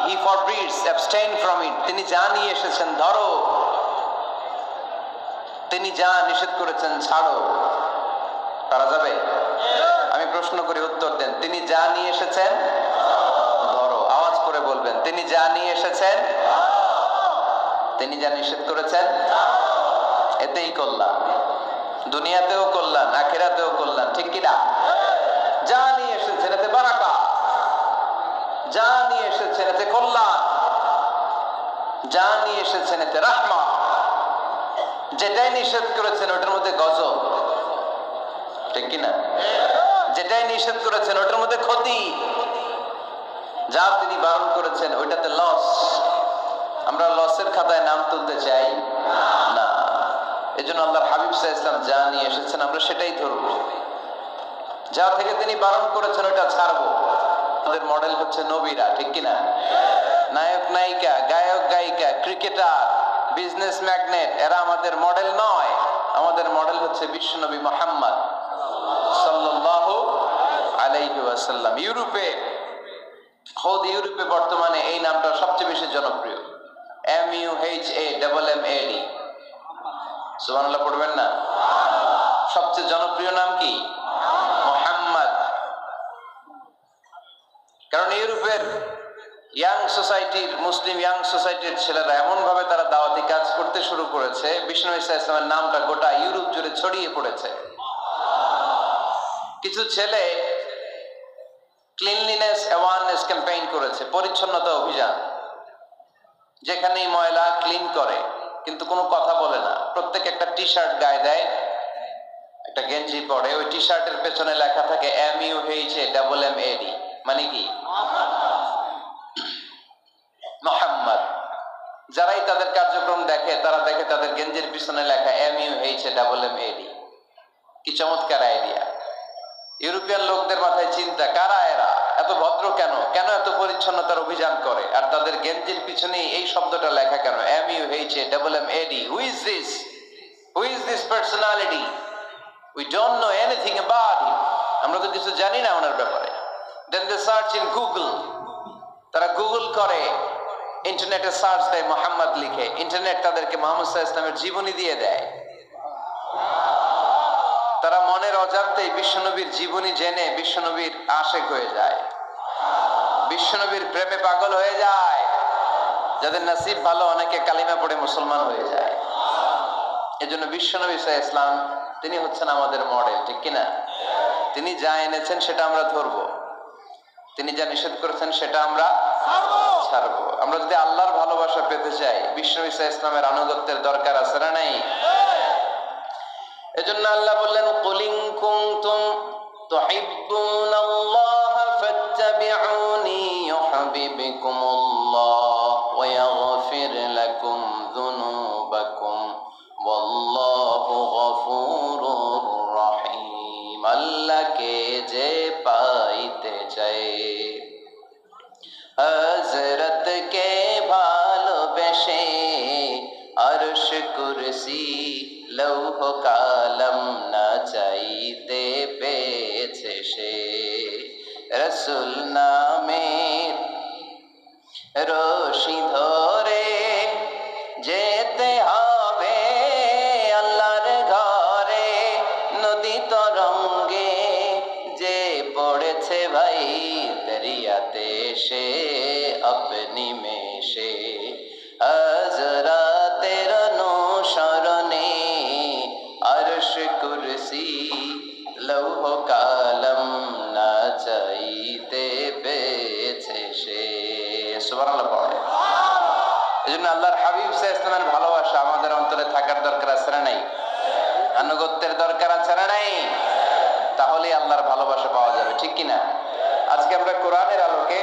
he forbids, abstain from it. তিনি যা নিয়ে এসেছেন ধরো, তিনি যা নিষেধ করেছেন ছাড়ো। পারা যাবে? আমি প্রশ্ন করি, উত্তর দেন। তিনি যা নিয়ে এসেছেন ধরো। আওয়াজ করে বলবেন, তিনি যা নিয়ে এসেছেন, তিনি যা নিষেধ করেছেন, এতেই কল্যাণ। দুনিয়াতেও কল্যাণ, আখিরাতেও কল্যাণ, ঠিক কিনা? যা নিয়ে এসেছেন এতে বারাকা, যা নিয়ে এসেছেন এতে কল্যাণ, যা নিয়ে এসেছেন এতে রাহমা। যেটাই নিষেধ করেছেন ওটার মধ্যে গজব, ঠিক কিনা? যেটাই নিষেধ করেছেন ওটার মধ্যে ক্ষতি, যা তিনি বারণ করেছেন ওইটাতে লস। আমরা লসের খাতায় নাম তুলতে চাই না। এজন্য আল্লাহর হাবিব সাল্লাল্লাহু আলাইহি ওয়াসাল্লাম যা নিয়ে এসেছেন আমরা সেটাই ধরবো। যা থেকে তিনি বারণ করেছেন ওটা ছাড়বো। আমাদের মডেল হচ্ছে নবীরা, ঠিক কিনা? নায়ক নায়িকা, গায়ক গায়িকা, ক্রিকেটার, বিজনেস ম্যাগনেট, এরা আমাদের মডেল নয়। আমাদের মডেল হচ্ছে বিশ্বনবী মুহাম্মদ সাল্লাল্লাহু আলাইহি ওয়াসাল্লাম। ইউরোপে বর্তমানে এই নামটা সবচেয়ে বেশি জনপ্রিয়, MUHAMMAD। সুবহানাল্লাহ পড়বেন না? সবচেয়ে জনপ্রিয় নাম কি? মুহাম্মদ। কারণ ইউরোপের ইয়াং সোসাইটির, মুসলিম ইয়াং সোসাইটির ছেলেরা এমন ভাবে তারা দাওয়াতি কাজ করতে শুরু করেছে, বিষ্ণু ঈসা ইসলামের নামটা গোটা ইউরোপ জুড়ে ছড়িয়ে পড়েছে। কিছু ছেলে ক্লিনলিনেস অ্যাওয়ারনেস ক্যাম্পেইন করেছে, পরিচ্ছন্নতা অভিযান। যেখানেই ময়লা ক্লিন করে, কিন্তু কোনো কথা বলে না। প্রত্যেক একটা টি শার্ট গায়ে দেয়, একটা গেঞ্জি পরে, ওই টি শার্টের পেছনে লেখা থাকে MUHAMMAD, মানে কি? মুহাম্মদ। যারাই তাদের কার্যক্রম দেখে তারা দেখে তাদের গেঞ্জির পিছনে লেখা MUHAMMAD। কি চমৎকার আইডিয়া! ইউরোপিয়ান লোকদের মাথায় চিন্তা, কারা এরা, এত ভদ্র কেন, কেন এত পরিচ্ছন্নতার অভিযান করে, আর তাদের গেঞ্জির পিছনে এই শব্দটা লেখা কেন, MUHAMMAD? Who is this? Who is this personality? We don't know anything about him. আমরা তো কিছু জানি না ওনার ব্যাপারে। Then they search in Google. তারা গুগল করে, ইন্টারনেটে সার্চ দেয়, মুহাম্মদ লিখে, ইন্টারনেট তাদেরকে মুহাম্মদ সাল্লাল্লাহু আলাইহি ওয়াসাল্লামের জীবনী দিয়ে দেয়। তারা মনের অজান্তেই বিশ্বনবীর জীবনী জেনে বিশ্বনবীর আশেক হয়ে যায়, বিশ্বনবীর প্রেমে পাগল হয়ে যায়। যাদের নসিব ভালো, অনেকে কালিমা পড়ে মুসলমান হয়ে যায়। এজন্য বিশ্বনবী সাল্লাল্লাহু আলাইহি ওয়াসাল্লাম তিনি হচ্ছেন আমাদের মডেল, ঠিক কিনা? তিনি যা এনেছেন সেটা আমরা ধরবো, তিনি যা নিষেধ করেছেন সেটা আমরা ছাড়বো। আমরা যদি আল্লাহর ভালোবাসা পেতে চাই, বিশ্বনবী সাল্লাল্লাহু আলাইহি ওয়াসাল্লামের আনুগত্যের দরকার আছে না নাই? এজন্য আল্লাহ বললেন, কুল ইন কুনতুম তুহিব্বুনাল্লাহা ফাত্তাবিউনি ইউহিব্বুকুমুল্লাহ ওয়া ইয়াগফির লাকুম যুনুবাকুম ওয়াল্লাহু গফুরুর রহিম। আল্লাহকে যে পাইতে চায়, হযরতকে ভালোবেসে আরশ কুরসি লৌহ কালাম না চাইতে পেয়েছে সে। রাসূল নামের রশি ধরে যেতে হবে আল্লাহর ঘরে। নদী তরঙ্গে যে পড়েছে ভাই দরিয়াতে, সে আপনি মেশে হযরতের অনুসরণে আরশ কুরসি লৌহ কালাম না চাইতে পেয়েছে সে। সুবহানাল্লাহ পড়ে। এজন্য আল্লাহর হাবিব সাল্লাল্লাহু আলাইহি ওয়াসাল্লামের ভালোবাসা আমাদের অন্তরে থাকার দরকার আছে না নাই? আনুগত্যের দরকার আছে না নাই? তাহলে আল্লাহর ভালোবাসা পাওয়া যাবে, ঠিক কিনা? আজকে আমরা কোরআনের আলোকে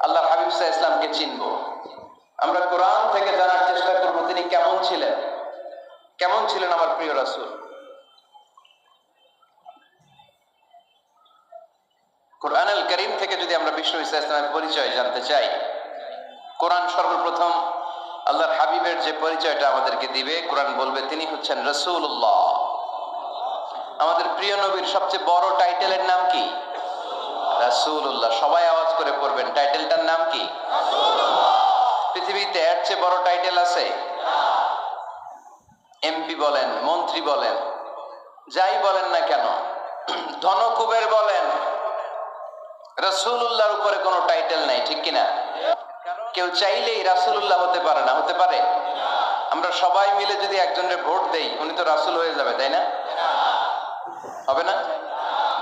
আল্লাহর হাবিব সাল্লাল্লাহু আলাইহি ওয়াসাল্লামকে চিনবো। আমরা কোরআন থেকে জানার চেষ্টা করব তিনি কেমন ছিলেন, কেমন ছিলেন আমার প্রিয় রাসূল। কোরআনুল কারীম থেকে যদি আমরা বিষ্ণু ঈসা ইসলামের পরিচয় জানতে চাই, কোরআন সর্বপ্রথম আল্লাহর হাবিবের যে পরিচয়টা আমাদেরকে দিবে, কোরআন বলবে তিনি হচ্ছেন রাসূলুল্লাহ। আমাদের প্রিয় নবীর সবচেয়ে বড় টাইটেলের নাম কি? রাসূলুল্লাহ। সবাই আওয়াজ করে পড়বেন, টাইটেলটার নাম কি? বড় টাইটেল আছে? এমপি বলেন, মন্ত্রী বলেন, যাই বলেন না কেন, ধনকুবের বলেন, রাসূলুল্লাহর উপরে কোনো টাইটেল নাই, ঠিক কিনা? কেউ চাইলেই রাসূলুল্লাহ হতে পারে না, হতে পারে? আমরা সবাই মিলে যদি একজনের ভোট দেই, উনি তো রাসূল হয়ে যাবে, তাই না? হবে না?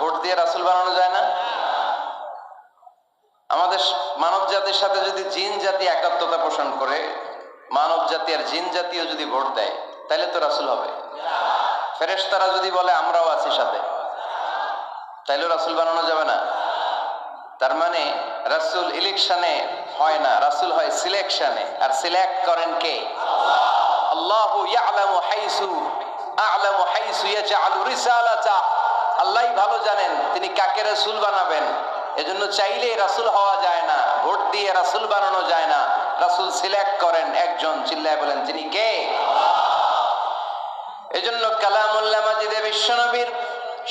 ভোট দিয়ে রাসূল বানানো যায় না? আমাদের মানব জাতির সাথে যদি জিন জাতি একাত্মতা পোষণ করে, মানব জাতি আর জিন জাতিও যদি ভোট দেয়, তাহলে তো রাসূল হবে। ফেরেশতারা যদি বলে আমরাও আছি সাথে, তাইলেও রাসূল বানানো যাবে না। তার মানে রাসূল ইলেকশনে হয় না, রাসূল হয় সিলেকশনে। আর সিলেক্ট করেন কে? আল্লাহু ইয়ালামু হাইসু ইয়াজআলু রিসালাতা। আল্লাহই ভালো জানেন তিনি কাকে রাসূল বানাবেন। এজন্য চাইলেই রাসূল হওয়া যায় না, ভোট দিয়ে রাসূল বানানো যায় না। রাসূল সিলেক্ট করেন একজন, চিল্লায় বলেন তিনি কে? এজন্য কালামুল্লাহ মাজিদে বিশ্বনবীর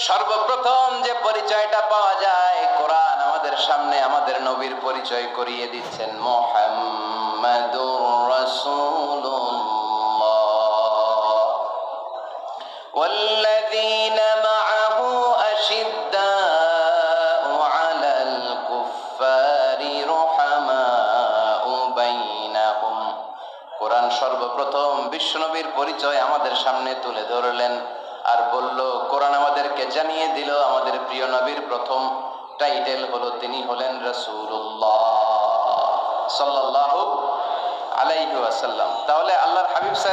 সর্বপ্রথম যে পরিচয়টা পাওয়া যায়, কোরআন আমাদের সামনে আমাদের নবীর পরিচয় করিয়ে দিচ্ছেন, মুহাম্মাদুর রাসূলুল্লাহ ওয়াল্লাযীনা মাআহু আশিদ্দাউ আলাল কুফফারি রুহামাউ বাইনাহুম। কোরআন সর্বপ্রথম বিশ্বনবীর পরিচয় আমাদের সামনে তুলে ধরলেন আর বলল, কোরআন আমাদেরকে জানিয়ে দিল আমাদের প্রিয় নবীর প্রথম টাইটেল হলো তিনি হলেন রাসূলুল্লাহ সাল্লাল্লাহু আলাইহি ওয়াসাল্লাম। তাহলে আল্লাহর হাবিব